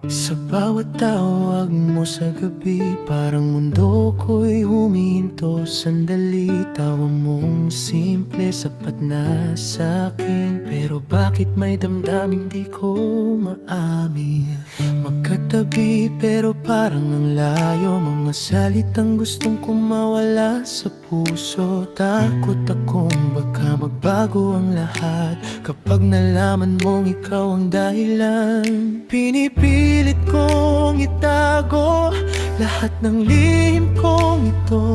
Sa bawat tawag mo sa gabi, parang mundo ko'y huminto. Sandali, tawa mong simple, sapat na sa'kin. Pero bakit may damdaming di ko maamin? Magkatabi pero parang ang layo, mga salitang gustong kumawala sa puso. Takot akong baka magbago ang lahat kapag nalaman mong ikaw ang dahilan. Pinipilit kong itago lahat ng lihim kong ito,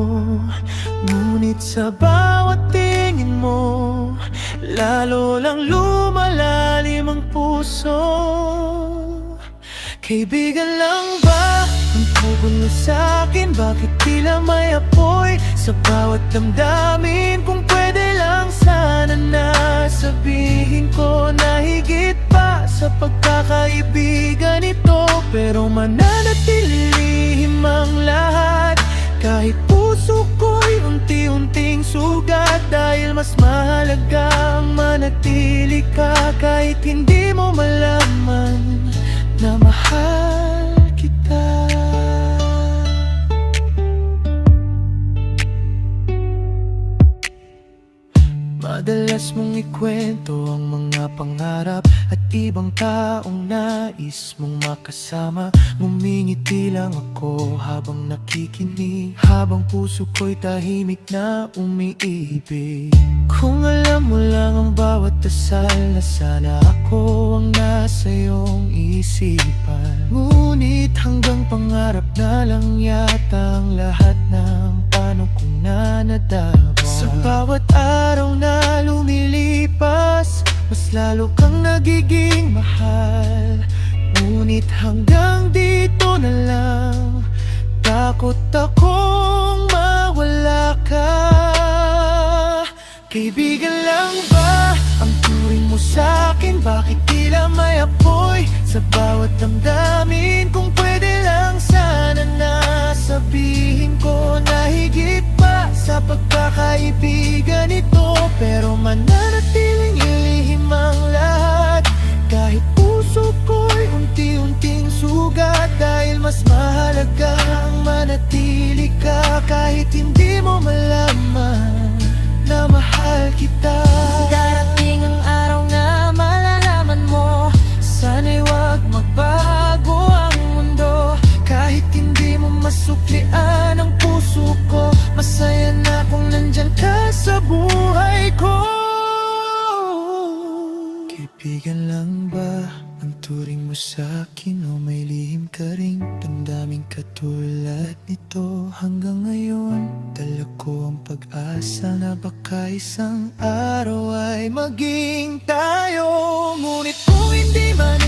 ngunit sa bawat tingin mo, lalo lang lumalalim ang puso. Kaibigan lang ba ang tugon mo sa'kin? Bakit tila may apoy sa bawat damdamin? Kung pwede lang sana na sabihin ko na higit pa sa pagkakaibigan ito. Pero mananatili lihim ang lahat, kahit puso ko'y unti-unting sugat. Dahil mas mahalaga ang manatili ka, kahit hindi mo malaman na mahal kita. Madalas mong ikwento ang mga pangarap at ibang taong nais mong makasama. Ngumingiti lang ako habang nakikinig, habang puso ko'y tahimik na umiibig. Kung alam mo lang ang bawat dasal na sana ako ang nasa iyong isipan. Ngunit hanggang pangarap na lang yata ang lahat ng paano kong nanadawa. Sa bawat araw na lumilipas, mas lalo kang nagiging mahal. Ngunit hanggang dito na lang, takot akong mawala ka. Kaibigan lang ba ang turing mo sa'kin? Bakit tila may apoy sa bawat damdamin? Kung pwede lang sana na sabihin ko na higit pa sa pagkakaibigan ito. Pero mananatiling ilihim ang lahat, kahit puso ko'y unti-unting sugat. Dahil mas mahalaga ang manatili ka, kahit hindi mo malaman na mahal kita. Darating ang araw na malalaman mo, sana'y wag magbago ang mundo. Kahit hindi mo masuklian ang puso ko, masaya na kung nandyan ka sa buhay ko. Kaibigan lang ba ang turing mo sa'kin, o may lihim ka ring damdaming katulad nito? Hanggang ngayon, dala ko ang pag-asa na baka isang araw ay maging tayo. Ngunit kung hindi man